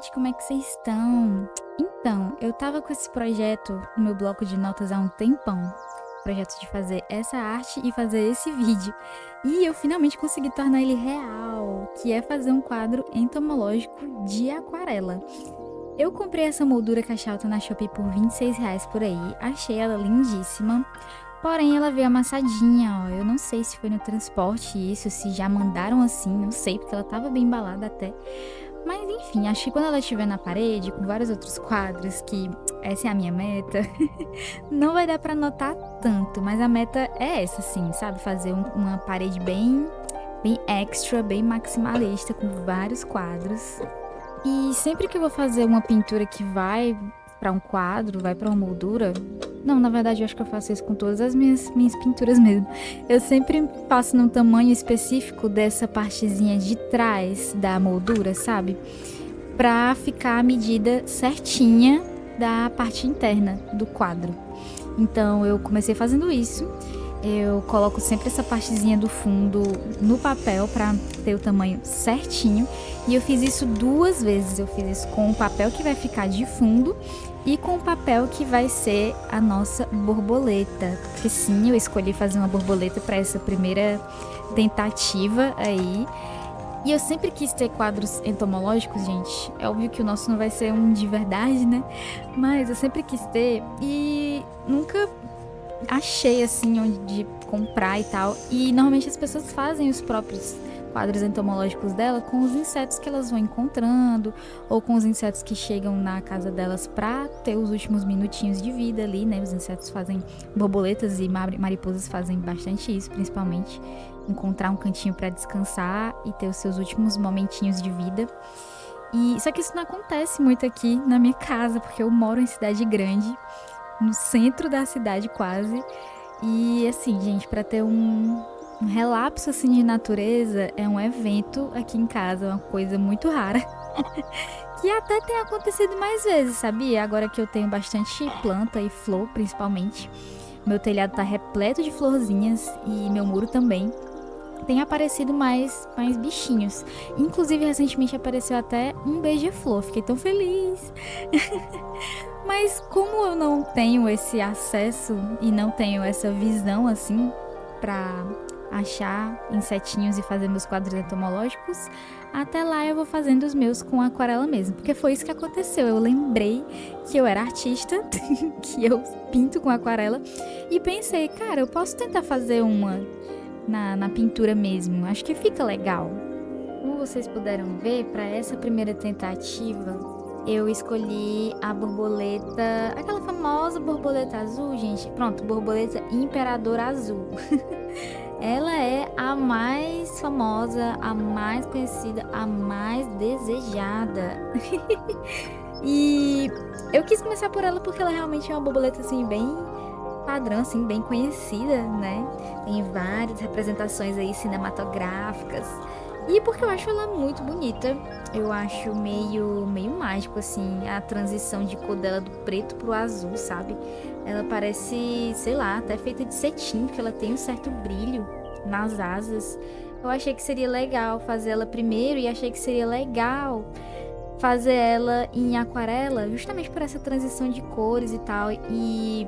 gente, como é que vocês estão? Então, eu tava com esse projeto no meu bloco de notas há um tempão. Projeto de fazer essa arte e fazer esse vídeo. E eu finalmente consegui tornar ele real, que é fazer um quadro entomológico de aquarela. Eu comprei essa moldura cachalta na Shopee por R$ 26 por aí, achei ela lindíssima. Porém, ela veio amassadinha, ó. Eu não sei se foi no transporte isso, se já mandaram assim, não sei, porque ela tava bem embalada até. Mas enfim, acho que quando ela estiver na parede, com vários outros quadros, que essa é a minha meta, não vai dar pra notar tanto. Mas a meta é essa, sim, sabe? Fazer uma parede bem extra, bem maximalista, com vários quadros. E sempre que eu vou fazer uma pintura que vai pra um quadro, vai pra uma moldura. Não, na verdade eu acho que eu faço isso com todas as minhas pinturas mesmo. Eu sempre faço num tamanho específico dessa partezinha de trás da moldura, sabe? Pra ficar a medida certinha da parte interna do quadro. Então eu comecei fazendo isso. Eu coloco sempre essa partezinha do fundo no papel para ter o tamanho certinho. E eu fiz isso 2 vezes. Eu fiz isso com o papel que vai ficar de fundo e com o papel que vai ser a nossa borboleta. Porque sim, eu escolhi fazer uma borboleta para essa primeira tentativa aí. E eu sempre quis ter quadros entomológicos, gente. É óbvio que o nosso não vai ser um de verdade, né? Mas eu sempre quis ter e nunca achei assim onde comprar e tal. E normalmente as pessoas fazem os próprios quadros entomológicos dela com os insetos que elas vão encontrando ou com os insetos que chegam na casa delas pra ter os últimos minutinhos de vida ali, né? Os insetos fazem, borboletas e mariposas fazem bastante isso, principalmente encontrar um cantinho pra descansar e ter os seus últimos momentinhos de vida. E só que isso não acontece muito aqui na minha casa, porque eu moro em cidade grande, no centro da cidade quase. E assim, gente, pra ter um relapso assim de natureza é um evento aqui em casa, uma coisa muito rara. Que até tem acontecido mais vezes, sabia? Agora que eu tenho bastante planta e flor, principalmente. Meu telhado tá repleto de florzinhas e meu muro também. Tem aparecido mais bichinhos. Inclusive, recentemente apareceu até um beija-flor. Fiquei tão feliz. Mas como eu não tenho esse acesso e não tenho essa visão assim pra achar insetinhos e fazer meus quadros entomológicos, até lá eu vou fazendo os meus com aquarela mesmo, porque foi isso que aconteceu. Eu lembrei que eu era artista, que eu pinto com aquarela e pensei, cara, eu posso tentar fazer uma na pintura mesmo. Acho que fica legal. Como vocês puderam ver, para essa primeira tentativa, eu escolhi a borboleta, aquela famosa borboleta azul, gente. Pronto, borboleta Imperador Azul. Ela é a mais famosa, a mais conhecida, a mais desejada. E eu quis começar por ela porque ela realmente é uma borboleta assim bem padrão, assim, bem conhecida, né? Tem várias representações aí cinematográficas. E porque eu acho ela muito bonita. Eu acho meio mágico, assim, a transição de cor dela do preto pro azul, sabe? Ela parece, sei lá, até feita de cetim, porque ela tem um certo brilho nas asas. Eu achei que seria legal fazer ela primeiro e achei que seria legal fazer ela em aquarela, justamente por essa transição de cores e tal. E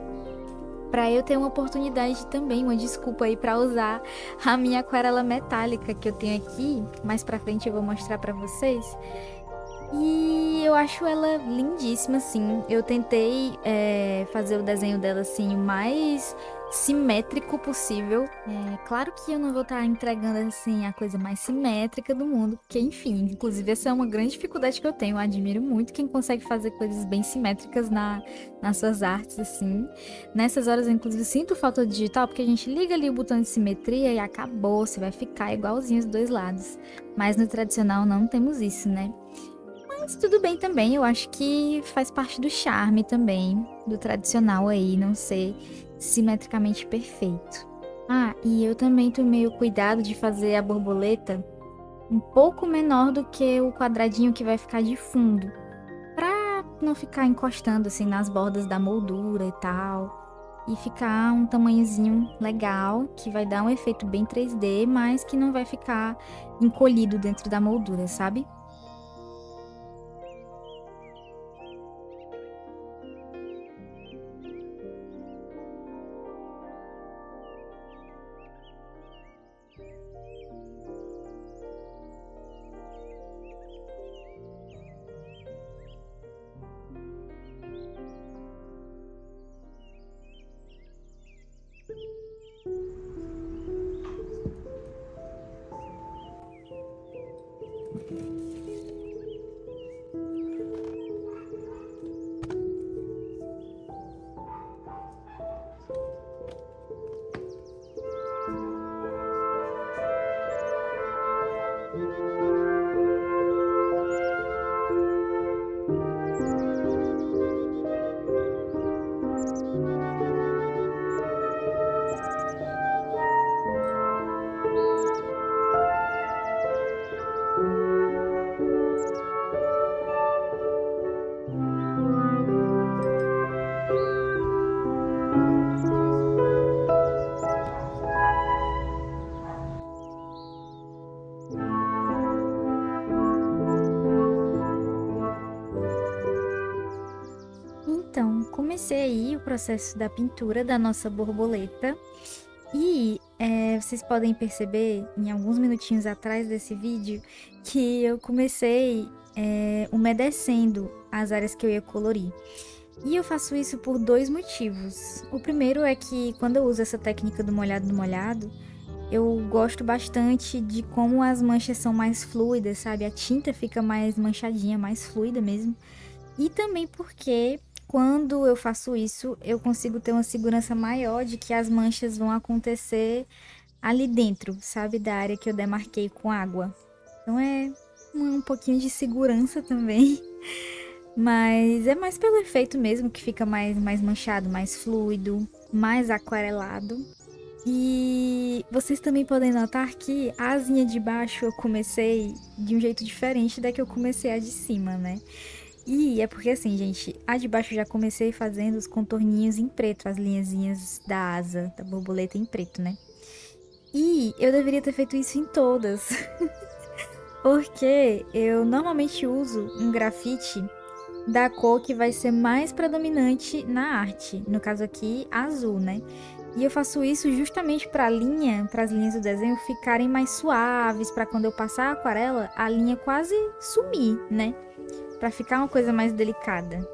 para eu ter uma oportunidade também, uma desculpa aí para usar a minha aquarela metálica que eu tenho aqui. Mais pra frente eu vou mostrar para vocês. E eu acho ela lindíssima, assim. Eu tentei fazer o desenho dela assim o mais simétrico possível. Claro que eu não vou estar entregando assim a coisa mais simétrica do mundo, porque enfim, inclusive essa é uma grande dificuldade que eu tenho. Eu admiro muito quem consegue fazer coisas bem simétricas nas suas artes, assim. Nessas horas eu inclusive sinto falta de digital, porque a gente liga ali o botão de simetria e acabou, você vai ficar igualzinho os dois lados. Mas no tradicional não temos isso, né? Mas tudo bem também, eu acho que faz parte do charme também, do tradicional aí, não ser simetricamente perfeito. Ah, e eu também tomei o cuidado de fazer a borboleta um pouco menor do que o quadradinho que vai ficar de fundo, pra não ficar encostando assim nas bordas da moldura e tal. E ficar um tamanhozinho legal, que vai dar um efeito bem 3D, mas que não vai ficar encolhido dentro da moldura, sabe? Então, comecei aí o processo da pintura da nossa borboleta e vocês podem perceber em alguns minutinhos atrás desse vídeo que eu comecei umedecendo as áreas que eu ia colorir. E eu faço isso por dois motivos. O primeiro é que quando eu uso essa técnica do molhado no molhado, eu gosto bastante de como as manchas são mais fluidas, sabe? A tinta fica mais manchadinha, mais fluida mesmo. E também porque quando eu faço isso, eu consigo ter uma segurança maior de que as manchas vão acontecer ali dentro, sabe? Da área que eu demarquei com água. Então é um pouquinho de segurança também. Mas é mais pelo efeito mesmo, que fica mais manchado, mais fluido, mais aquarelado. E vocês também podem notar que a asinha de baixo eu comecei de um jeito diferente da que eu comecei a de cima, né? E é porque assim, gente, a de baixo eu já comecei fazendo os contorninhos em preto, as linhazinhas da asa, da borboleta em preto, né? E eu deveria ter feito isso em todas, porque eu normalmente uso um grafite da cor que vai ser mais predominante na arte, no caso aqui, azul, né? E eu faço isso justamente para as linhas do desenho ficarem mais suaves, para quando eu passar a aquarela, a linha quase sumir, né? Para ficar uma coisa mais delicada.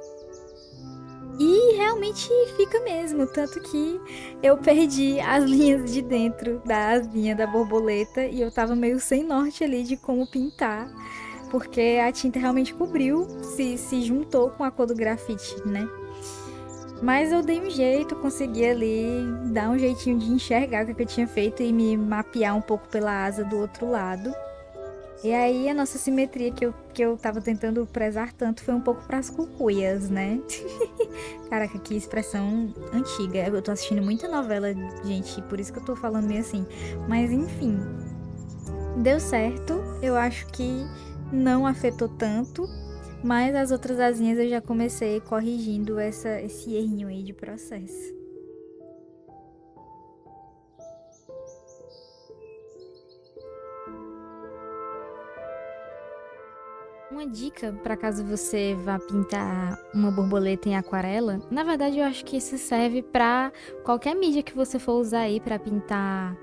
E realmente fica mesmo, tanto que eu perdi as linhas de dentro da asinha da borboleta e eu tava meio sem norte ali de como pintar, porque a tinta realmente cobriu, se juntou com a cor do grafite, né? Mas eu dei um jeito, consegui ali dar um jeitinho de enxergar o que eu tinha feito e me mapear um pouco pela asa do outro lado. E aí a nossa simetria que eu tava tentando prezar tanto foi um pouco pras cucuias, né? Caraca, que expressão antiga. Eu tô assistindo muita novela, gente, por isso que eu tô falando meio assim. Mas enfim, deu certo. Eu acho que não afetou tanto. Mas as outras asinhas eu já comecei corrigindo esse errinho aí de processo. Uma dica para caso você vá pintar uma borboleta em aquarela, na verdade eu acho que isso serve para qualquer mídia que você for usar aí para pintar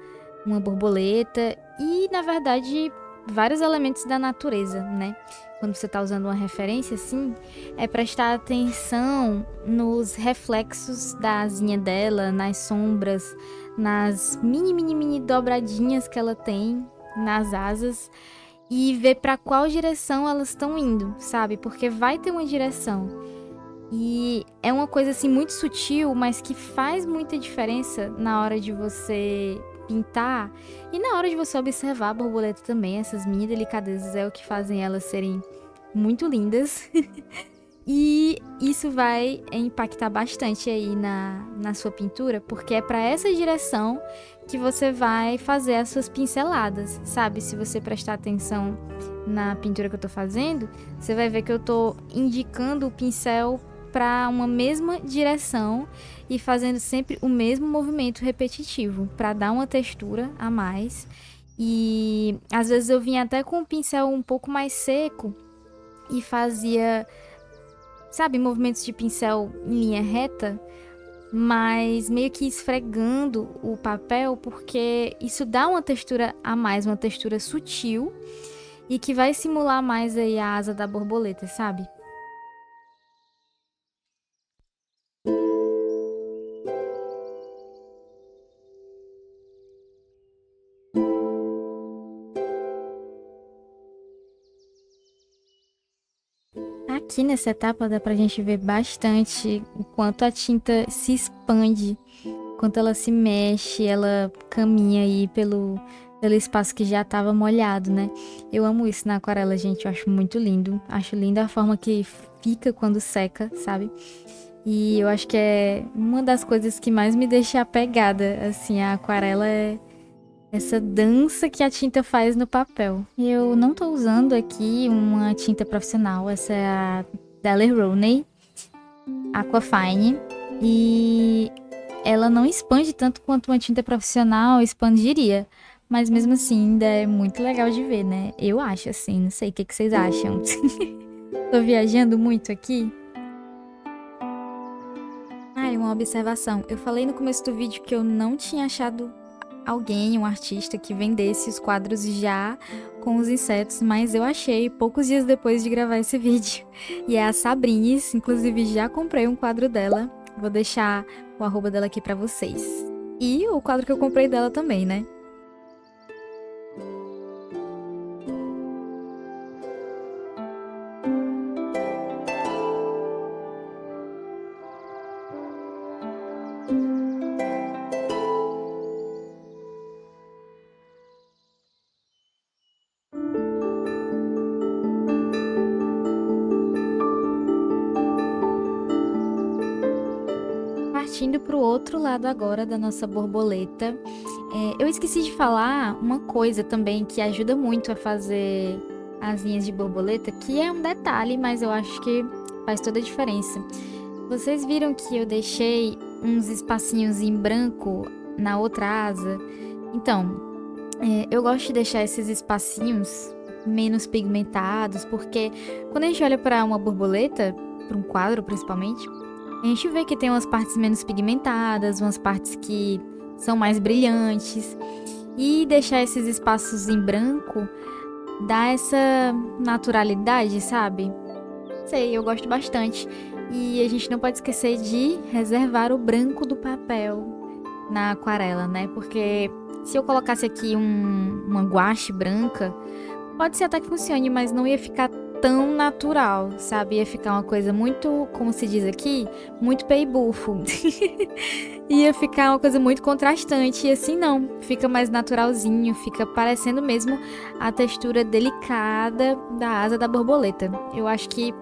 uma borboleta e, na verdade, vários elementos da natureza, né? Quando você está usando uma referência assim, é prestar atenção nos reflexos da asinha dela, nas sombras, nas mini dobradinhas que ela tem nas asas e ver para qual direção elas estão indo, sabe? Porque vai ter uma direção. E é uma coisa assim muito sutil, mas que faz muita diferença na hora de você pintar e na hora de você observar a borboleta também. Essas mini delicadezas é o que fazem elas serem muito lindas. E isso vai impactar bastante aí na sua pintura, porque é para essa direção que você vai fazer as suas pinceladas, sabe? Se você prestar atenção na pintura que eu tô fazendo, você vai ver que eu tô indicando o pincel para uma mesma direção e fazendo sempre o mesmo movimento repetitivo, para dar uma textura a mais. E às vezes eu vinha até com o pincel um pouco mais seco e fazia, sabe, movimentos de pincel em linha reta, mas meio que esfregando o papel, porque isso dá uma textura a mais, uma textura sutil e que vai simular mais aí a asa da borboleta, sabe? Aqui nessa etapa dá pra gente ver bastante o quanto a tinta se expande, quanto ela se mexe, ela caminha aí pelo espaço que já estava molhado, né? Eu amo isso na aquarela, gente, eu acho muito lindo. Acho linda a forma que fica quando seca, sabe? E eu acho que é uma das coisas que mais me deixa apegada, assim, a aquarela é essa dança que a tinta faz no papel. Eu não tô usando aqui uma tinta profissional, essa é a Daler-Rowney Aquafine e ela não expande tanto quanto uma tinta profissional expandiria, mas mesmo assim ainda é muito legal de ver, né? Eu acho assim, não sei o que vocês acham. Tô viajando muito aqui. uma observação. Eu falei no começo do vídeo que eu não tinha achado alguém, um artista, que vendesse os quadros já com os insetos, mas eu achei poucos dias depois de gravar esse vídeo. E é a Sabrines, inclusive já comprei um quadro dela. Vou deixar o arroba dela aqui pra vocês. E o quadro que eu comprei dela também, né? Partindo para o outro lado agora da nossa borboleta, eu esqueci de falar uma coisa também que ajuda muito a fazer as linhas de borboleta, que é um detalhe, mas eu acho que faz toda a diferença. Vocês viram que eu deixei uns espacinhos em branco na outra asa? Então, eu gosto de deixar esses espacinhos menos pigmentados, porque quando a gente olha para uma borboleta, para um quadro principalmente, a gente vê que tem umas partes menos pigmentadas, umas partes que são mais brilhantes. E deixar esses espaços em branco dá essa naturalidade, sabe? Sei, eu gosto bastante. E a gente não pode esquecer de reservar o branco do papel na aquarela, né? Porque se eu colocasse aqui uma guache branca, pode ser até que funcione, mas não ia ficar tão natural, sabe? Ia ficar uma coisa muito, como se diz aqui, muito peibufo. Ia ficar uma coisa muito contrastante, e assim não. Fica mais naturalzinho, fica parecendo mesmo a textura delicada da asa da borboleta. Eu acho que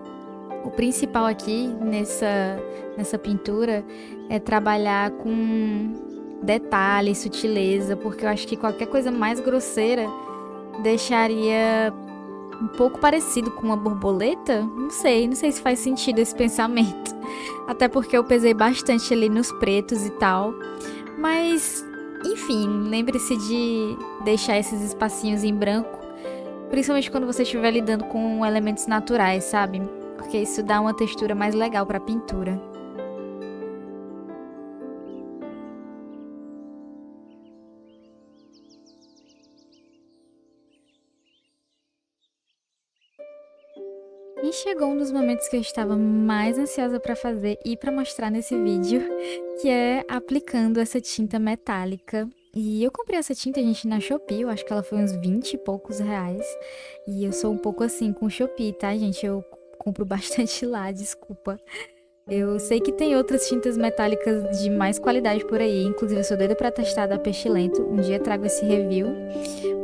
o principal aqui nessa pintura é trabalhar com detalhe, sutileza, porque eu acho que qualquer coisa mais grosseira deixaria um pouco parecido com uma borboleta. Não sei se faz sentido esse pensamento. Até porque eu pesei bastante ali nos pretos e tal. Mas, enfim, lembre-se de deixar esses espacinhos em branco, principalmente quando você estiver lidando com elementos naturais, sabe? Porque isso dá uma textura mais legal para a pintura. E chegou um dos momentos que eu estava mais ansiosa para fazer e para mostrar nesse vídeo, que é aplicando essa tinta metálica. E eu comprei essa tinta, gente, na Shopee, eu acho que ela foi uns 20 e poucos reais. E eu sou um pouco assim com Shopee, tá, gente? Eu compro bastante lá, desculpa. Eu sei que tem outras tintas metálicas de mais qualidade por aí, inclusive eu sou doida pra testar a da Pestilento, um dia trago esse review.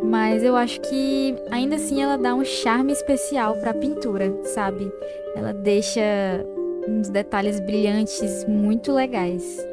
Mas eu acho que ainda assim ela dá um charme especial pra pintura, sabe? Ela deixa uns detalhes brilhantes muito legais.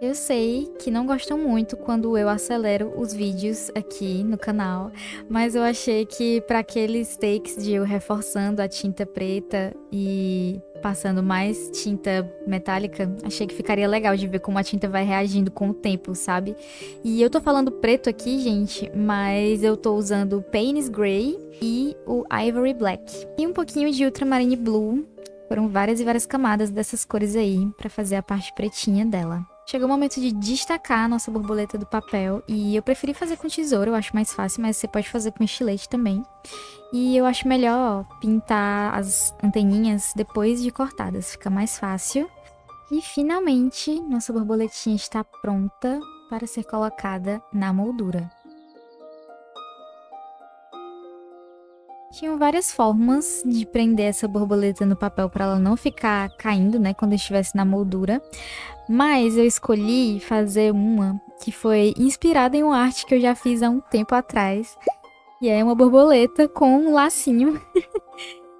Eu sei que não gostam muito quando eu acelero os vídeos aqui no canal, mas eu achei que para aqueles takes de eu reforçando a tinta preta e passando mais tinta metálica, achei que ficaria legal de ver como a tinta vai reagindo com o tempo, sabe? E eu tô falando preto aqui, gente, mas eu tô usando o Payne's Grey e o Ivory Black. E um pouquinho de Ultramarine Blue. Foram várias e várias camadas dessas cores aí para fazer a parte pretinha dela. Chegou o momento de destacar a nossa borboleta do papel e eu preferi fazer com tesoura, eu acho mais fácil, mas você pode fazer com estilete também. E eu acho melhor pintar as anteninhas depois de cortadas, fica mais fácil. E finalmente, nossa borboletinha está pronta para ser colocada na moldura. Tinham várias formas de prender essa borboleta no papel para ela não ficar caindo, né, quando estivesse na moldura. Mas eu escolhi fazer uma que foi inspirada em uma arte que eu já fiz há um tempo atrás. E é uma borboleta com um lacinho.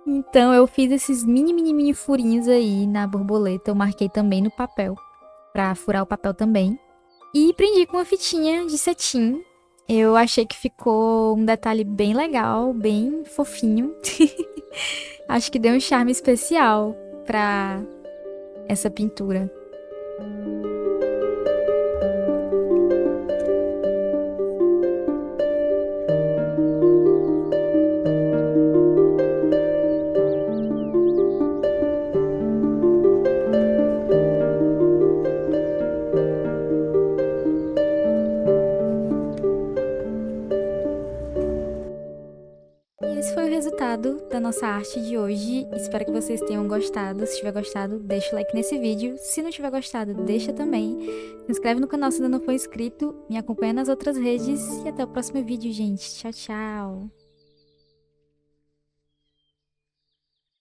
Então eu fiz esses mini furinhos aí na borboleta. Eu marquei também no papel, para furar o papel também. E prendi com uma fitinha de cetim. Eu achei que ficou um detalhe bem legal, bem fofinho. Acho que deu um charme especial pra essa pintura. E esse foi o resultado da nossa arte de hoje. Espero que vocês tenham gostado. Se tiver gostado, deixa o like nesse vídeo. Se não tiver gostado, deixa também. Se inscreve no canal se ainda não for inscrito. Me acompanha nas outras redes. E até o próximo vídeo, gente. Tchau, tchau.